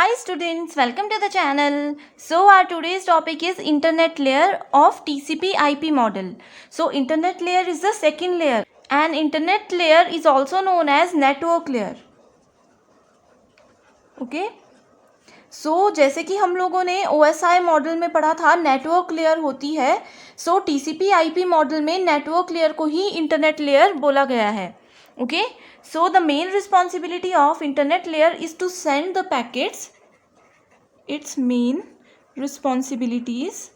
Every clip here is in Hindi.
Hi students, welcome to the channel. So our today's topic is internet layer of TCP/IP model. So internet layer is the second layer and internet layer is also known as network layer. Okay? So जैसे कि हम लोगों ने OSI मॉडल में पढ़ा था नेटवर्क लेयर होती है. So TCP/IP मॉडल में नेटवर्क लेयर को ही इंटरनेट लेयर बोला गया है. Okay? So the main responsibility of internet layer is to send the packets. Its main responsibilities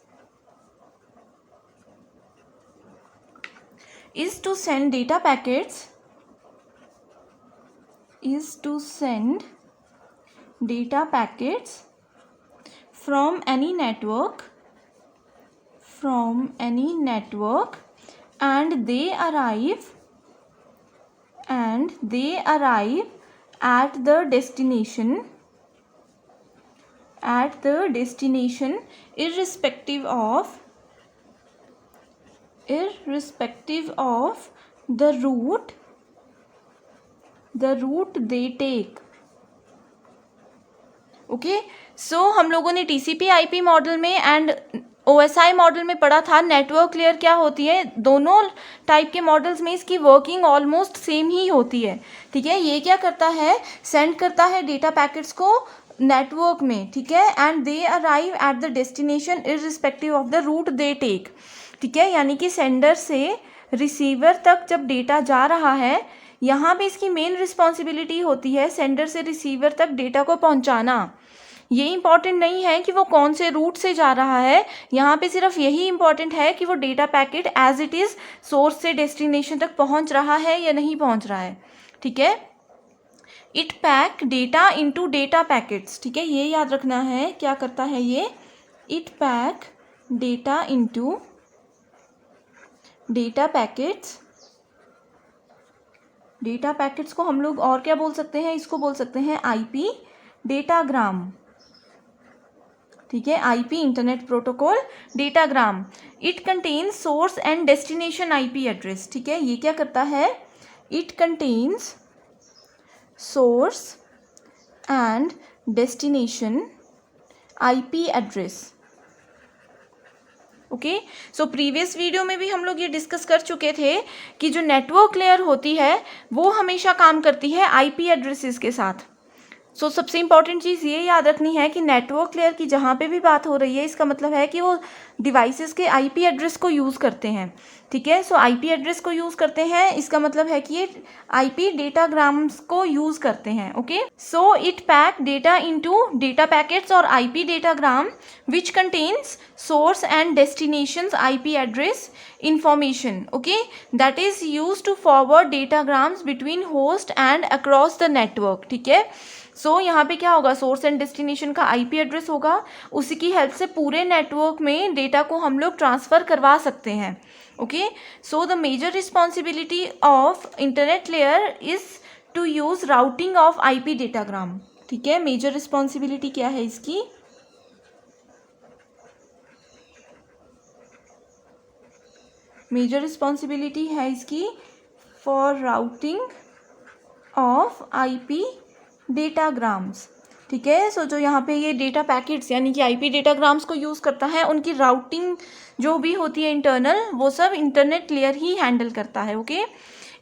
is to send data packets. From any network and they arrive at the destination irrespective of the route they take. Okay so हम लोगों ने TCP/IP मॉडल में एंड OSI मॉडल में पढ़ा था नेटवर्क लेयर क्या होती है. दोनों टाइप के मॉडल्स में इसकी वर्किंग ऑलमोस्ट सेम ही होती है. ठीक है, ये क्या करता है, सेंड करता है डेटा पैकेट्स को नेटवर्क में. ठीक है, and they arrive at the destination irrespective of the route they take. ठीक है, यानी कि सेंडर से रिसीवर तक जब डेटा जा रहा है, यहाँ पे इसकी मेन रिस्पॉन्सिबिलिटी होती है सेंडर से रिसीवर तक डेटा को पहुँचाना. ये इंपॉर्टेंट नहीं है कि वो कौन से रूट से जा रहा है, यहाँ पे सिर्फ यही इंपॉर्टेंट है कि वो data packet as it is source से डेस्टिनेशन तक पहुँच रहा है या नहीं पहुँच रहा है. ठीक है, it pack data into data packets. ठीक है, ये याद रखना है क्या करता है ये, it pack data into data packets. Data packets को हम लोग और क्या बोल सकते हैं, इसको बोल सकते हैं IP डेटाग्राम. ठीक है, IP internet protocol datagram. It contains source and destination IP address. ठीक है, ये क्या करता है, it contains source and destination IP address. Okay, so previous video में भी हम लोग ये डिस्कस कर चुके थे कि जो नेटवर्क लेयर होती है वो हमेशा काम करती है IP एड्रेसेस के साथ. सो सबसे इम्पॉर्टेंट चीज़ ये याद रखनी है कि नेटवर्क लेयर की जहाँ पे भी बात हो रही है इसका मतलब है कि वो डिवाइसेस के IP एड्रेस को यूज़ करते हैं. ठीक है, सो IP एड्रेस को यूज़ करते हैं इसका मतलब है कि ये IP डेटाग्राम्स को यूज़ करते हैं. Okay, so it pack data into data packets और IP datagram which contains source and destinations IP address information. Okay, that is used to forward datagrams between host and across the network. ठीक है, सो यहाँ पे क्या होगा, सोर्स एंड डेस्टिनेशन का IP एड्रेस होगा, उसी की हेल्प से पूरे नेटवर्क में डेटा को हम लोग ट्रांसफ़र करवा सकते हैं. Okay, so the major responsibility of internet layer is to use routing of IP datagram. ठीक है, मेजर रिस्पॉन्सिबिलिटी क्या है इसकी, मेजर रिस्पॉन्सिबिलिटी है इसकी फॉर राउटिंग ऑफ IP डेटाग्राम्स. ठीक है, सो जो यहाँ पे ये डेटा पैकेट्स यानी कि IP डेटाग्राम्स को यूज़ करता है, उनकी राउटिंग जो भी होती है इंटरनल, वो सब इंटरनेट लेयर ही हैंडल करता है. Okay,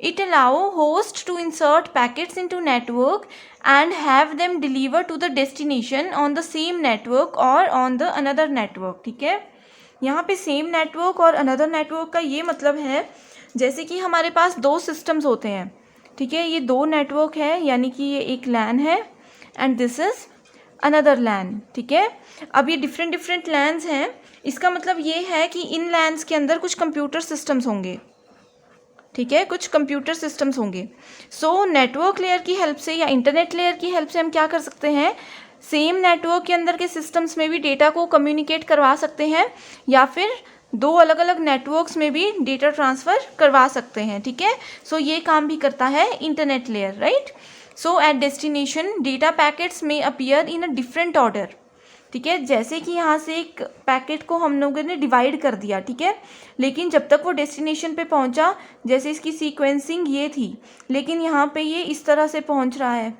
it allow host to insert packets into network and have them deliver to the destination on the same network और ऑन द अनदर नेटवर्क. ठीक है, यहाँ पे सेम नेटवर्क और अनदर नेटवर्क का ये मतलब है जैसे कि हमारे पास दो सिस्टम्स होते हैं. ठीक है, ये दो नेटवर्क है यानी कि ये एक LAN है and this is another LAN. ठीक है, अब ये डिफरेंट LANs हैं, इसका मतलब ये है कि इन LANs के अंदर कुछ कंप्यूटर सिस्टम्स होंगे. ठीक है, कुछ कंप्यूटर सिस्टम्स होंगे. सो नेटवर्क लेयर की हेल्प से या इंटरनेट लेयर की हेल्प से हम क्या कर सकते हैं, सेम नेटवर्क के अंदर के सिस्टम्स में भी डेटा को कम्युनिकेट करवा सकते हैं या फिर दो अलग अलग नेटवर्क्स में भी डेटा ट्रांसफ़र करवा सकते हैं. ठीक है, सो ये काम भी करता है इंटरनेट लेयर. राइट, सो एट डेस्टिनेशन डेटा पैकेट्स में appear in a different order. ठीक है, जैसे कि यहाँ से एक पैकेट को हम लोगों ने डिवाइड कर दिया. ठीक है, लेकिन जब तक वो डेस्टिनेशन पे पहुँचा, जैसे इसकी सीक्वेंसिंग ये थी, लेकिन यहाँ पे ये इस तरह से पहुँच रहा है.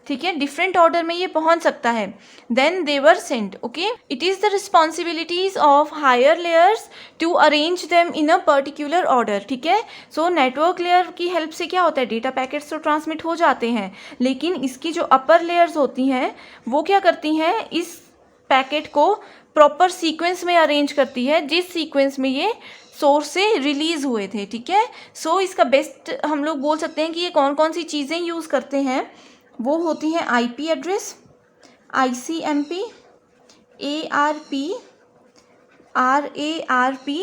ठीक है, डिफरेंट ऑर्डर में ये पहुंच सकता है, then they were sent. Okay, it is the responsibilities of higher layers to arrange them in a particular order. ठीक है, सो नेटवर्क लेयर की हेल्प से क्या होता है, डेटा पैकेट्स तो ट्रांसमिट हो जाते हैं, लेकिन इसकी जो अपर लेयर्स होती हैं वो क्या करती हैं, इस पैकेट को प्रॉपर सीक्वेंस में अरेंज करती है जिस सीक्वेंस में ये सोर्स से रिलीज हुए थे. ठीक है, सो इसका बेस्ट हम लोग बोल सकते हैं कि ये कौन कौन सी चीज़ें यूज़ करते हैं. वो होती हैं IP address, ICMP, ARP, RARP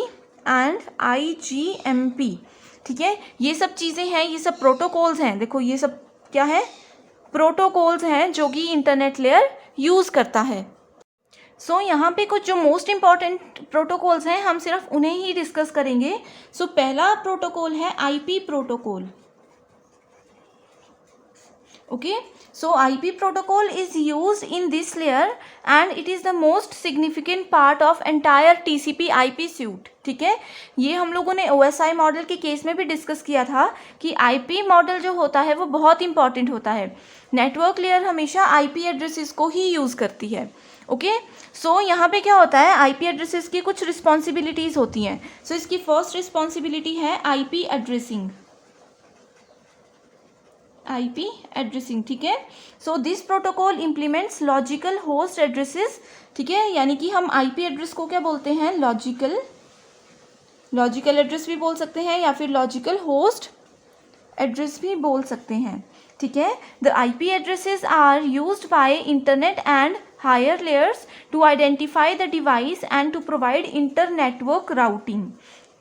and IGMP. ठीक है, ये सब चीज़ें हैं, ये सब प्रोटोकॉल्स हैं. देखो ये सब क्या है, प्रोटोकॉल्स हैं जो कि इंटरनेट लेयर यूज़ करता है. सो यहाँ पे कुछ जो मोस्ट इम्पॉर्टेंट प्रोटोकॉल्स हैं हम सिर्फ उन्हें ही डिस्कस करेंगे. सो पहला प्रोटोकॉल है IP protocol. Okay, so IP protocol is used in this layer and it is the most significant part of entire TCP IP suite. ठीक है, ये हम लोगों ने OSI मॉडल के केस में भी डिस्कस किया था कि IP मॉडल जो होता है वो बहुत इंपॉर्टेंट होता है. नेटवर्क लेयर हमेशा IP एड्रेसेस को ही यूज़ करती है. ओके, सो यहाँ पे क्या होता है, IP एड्रेसेस की कुछ रिस्पॉन्सिबिलिटीज़ होती हैं. सो इसकी फर्स्ट रिस्पॉन्सिबिलिटी है IP एड्रेसिंग. IP addressing. ठीक है, so this protocol implements logical host addresses. ठीक है, यानी कि हम IP एड्रेस को क्या बोलते हैं, लॉजिकल एड्रेस भी बोल सकते हैं या फिर लॉजिकल होस्ट एड्रेस भी बोल सकते हैं. ठीक है, the IP addresses are used by internet and higher layers to identify the device and to provide inter network routing.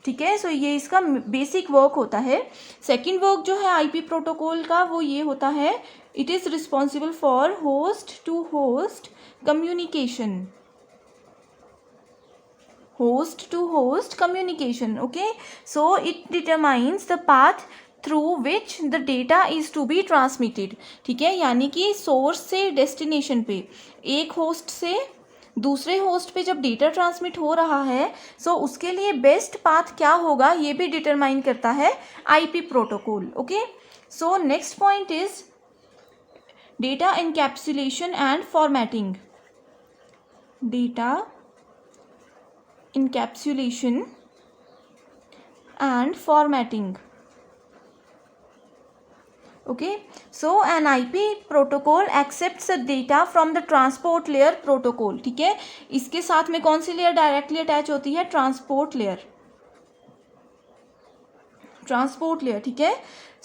ठीक है, सो ये इसका बेसिक वर्क होता है. सेकंड वर्क जो है आईपी प्रोटोकॉल का वो ये होता है, it is responsible for host to host communication. Host to host communication. Okay, so it determines the path through which the data is to be transmitted. ठीक है, यानी कि सोर्स से डेस्टिनेशन पे एक होस्ट से दूसरे होस्ट पे जब डेटा ट्रांसमिट हो रहा है सो उसके लिए बेस्ट पाथ क्या होगा ये भी डिटरमाइन करता है IP protocol. Okay, so next point is data encapsulation and formatting. Data encapsulation and formatting. Okay, so an IP protocol accepts the data from the transport layer protocol. ठीक है, इसके साथ में कौन सी लेयर डायरेक्टली अटैच होती है, ट्रांसपोर्ट लेयर. Transport layer. ठीक है,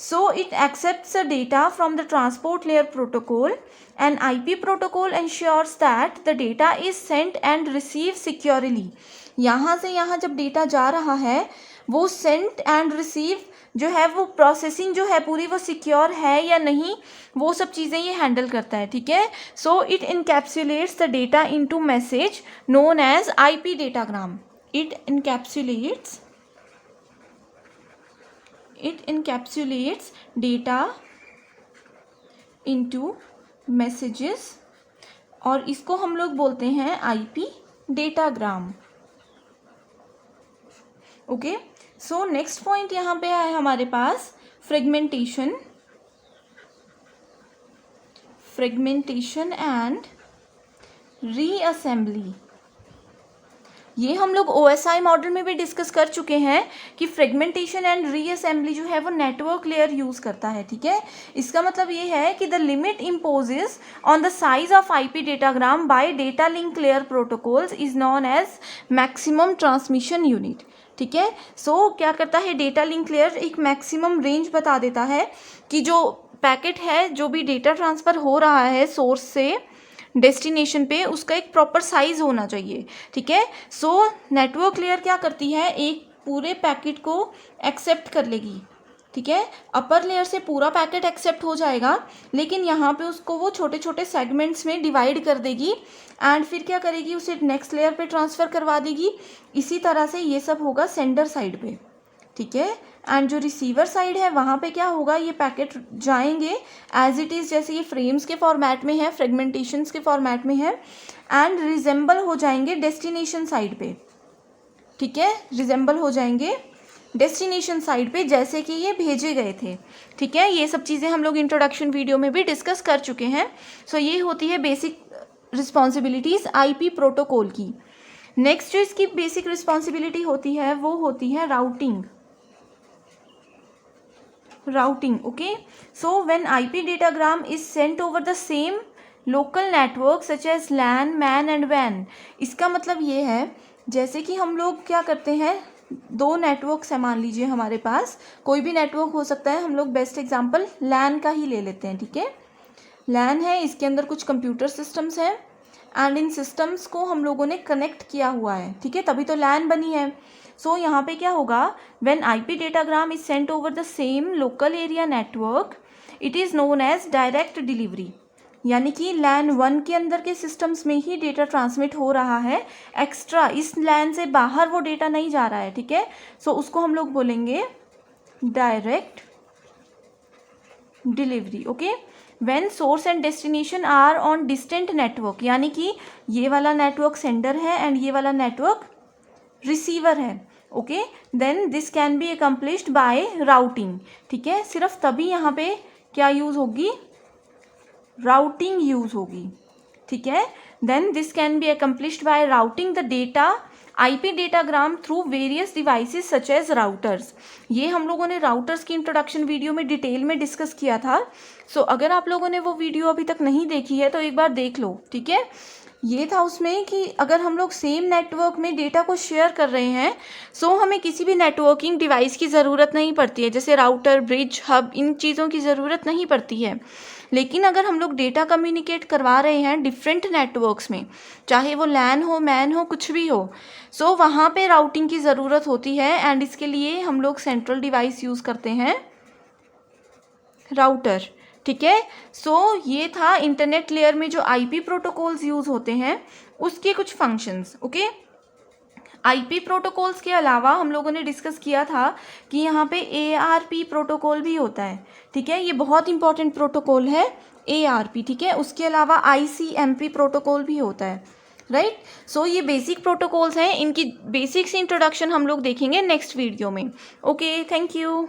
so it accepts the data from the transport layer protocol. An IP protocol ensures that the data is sent and received securely. यहाँ से यहाँ जब डेटा जा रहा है वो सेंट एंड रिसीव जो है वो प्रोसेसिंग जो है पूरी वो सिक्योर है या नहीं, वो सब चीज़ें ये हैंडल करता है. ठीक है, so it encapsulates the data into message known as IP datagram. It encapsulates data into messages और इसको हम लोग बोलते हैं IP datagram. Okay, so next point यहाँ पे है हमारे पास फ्रेगमेंटेशन एंड रीअसेंबली. ये हम लोग OSI मॉडल में भी डिस्कस कर चुके हैं कि फ्रेगमेंटेशन एंड रीअसेंबली जो है वो नेटवर्क लेयर यूज़ करता है. ठीक है, इसका मतलब ये है कि the limit imposes on the size of IP datagram by data link layer protocols is known as maximum transmission unit. ठीक है, सो क्या करता है डेटा लिंक लेयर एक मैक्सिमम रेंज बता देता है कि जो पैकेट है जो भी डेटा ट्रांसफ़र हो रहा है सोर्स से डेस्टिनेशन पे उसका एक प्रॉपर साइज़ होना चाहिए. ठीक है, सो नेटवर्क लेयर क्या करती है, एक पूरे पैकेट को एक्सेप्ट कर लेगी. ठीक है, अपर लेयर से पूरा पैकेट एक्सेप्ट हो जाएगा लेकिन यहाँ पे उसको वो छोटे छोटे सेगमेंट्स में डिवाइड कर देगी एंड फिर क्या करेगी, उसे नेक्स्ट लेयर पे ट्रांसफ़र करवा देगी. इसी तरह से ये सब होगा सेंडर साइड पे. ठीक है, एंड जो रिसीवर साइड है वहाँ पे क्या होगा, ये पैकेट जाएंगे एज इट इज़ जैसे ये फ्रेम्स के फॉर्मेट में है, फ्रेगमेंटेशंस के फॉर्मेट में है एंड रिजेंबल हो जाएंगे डेस्टिनेशन साइड पे. ठीक है, रिजेंबल हो जाएंगे डेस्टिनेशन साइड पे जैसे कि ये भेजे गए थे। ठीक है, ये सब चीज़ें हम लोग इंट्रोडक्शन वीडियो में भी डिस्कस कर चुके हैं। सो ये होती है बेसिक रिस्पॉन्सिबिलिटीज़ आईपी प्रोटोकॉल की। नेक्स्ट जो इसकी बेसिक रिस्पॉन्सिबिलिटी होती है वो होती है routing. Okay, so when IP datagram is sent over the same local network such as LAN, MAN and WAN, इसका मतलब ये है जैसे कि हम लोग क्या करते हैं, दो नेटवर्क्स है मान लीजिए हमारे पास, कोई भी नेटवर्क हो सकता है, हम लोग बेस्ट एग्जांपल LAN का ही ले लेते हैं। ठीक है, LAN है, इसके अंदर कुछ कंप्यूटर सिस्टम्स हैं एंड इन सिस्टम्स को हम लोगों ने कनेक्ट किया हुआ है। ठीक है, तभी तो LAN बनी है। सो यहाँ पे क्या होगा, when IP datagram is sent over the same local area network it is known as direct delivery, यानी कि LAN 1 के अंदर के सिस्टम्स में ही डेटा ट्रांसमिट हो रहा है, एक्स्ट्रा इस LAN से बाहर वो डेटा नहीं जा रहा है। ठीक है, सो उसको हम लोग बोलेंगे direct delivery. Okay, when source and destination are on distant network, यानी कि ये वाला नेटवर्क सेंडर है एंड ये वाला नेटवर्क रिसीवर है। Okay, then this can be accomplished by routing. ठीक है, सिर्फ तभी यहाँ पे क्या यूज़ होगी, राउटिंग यूज़ होगी। ठीक है, then this can be accomplished by routing the data IP datagram through various devices such as routers. ये हम लोगों ने राउटर्स की इंट्रोडक्शन वीडियो में डिटेल में डिस्कस किया था। सो अगर आप लोगों ने वो वीडियो अभी तक नहीं देखी है तो एक बार देख लो। ठीक है, ये था उसमें कि अगर हम लोग सेम नेटवर्क में डेटा को शेयर कर रहे हैं सो हमें किसी भी नेटवर्किंग डिवाइस की ज़रूरत नहीं पड़ती है, जैसे राउटर, ब्रिज, हब, इन चीज़ों की ज़रूरत नहीं पड़ती है। लेकिन अगर हम लोग डेटा कम्युनिकेट करवा रहे हैं डिफरेंट नेटवर्क्स में, चाहे वो LAN हो, MAN हो, कुछ भी हो, सो वहाँ पे राउटिंग की ज़रूरत होती है एंड इसके लिए हम लोग सेंट्रल डिवाइस यूज़ करते हैं, राउटर। ठीक है, सो ये था इंटरनेट लेयर में जो आईपी प्रोटोकॉल्स यूज़ होते हैं उसके कुछ फंक्शंस। ओके, आईपी प्रोटोकॉल्स के अलावा हम लोगों ने डिस्कस किया था कि यहाँ पे ARP प्रोटोकॉल भी होता है। ठीक है, ये बहुत इंपॉर्टेंट प्रोटोकॉल है ARP। ठीक है, उसके अलावा ICMP प्रोटोकॉल भी होता है, राइट। सो ये बेसिक प्रोटोकॉल्स हैं, इनकी बेसिक्स इंट्रोडक्शन हम लोग देखेंगे नेक्स्ट वीडियो में। Okay, thank you.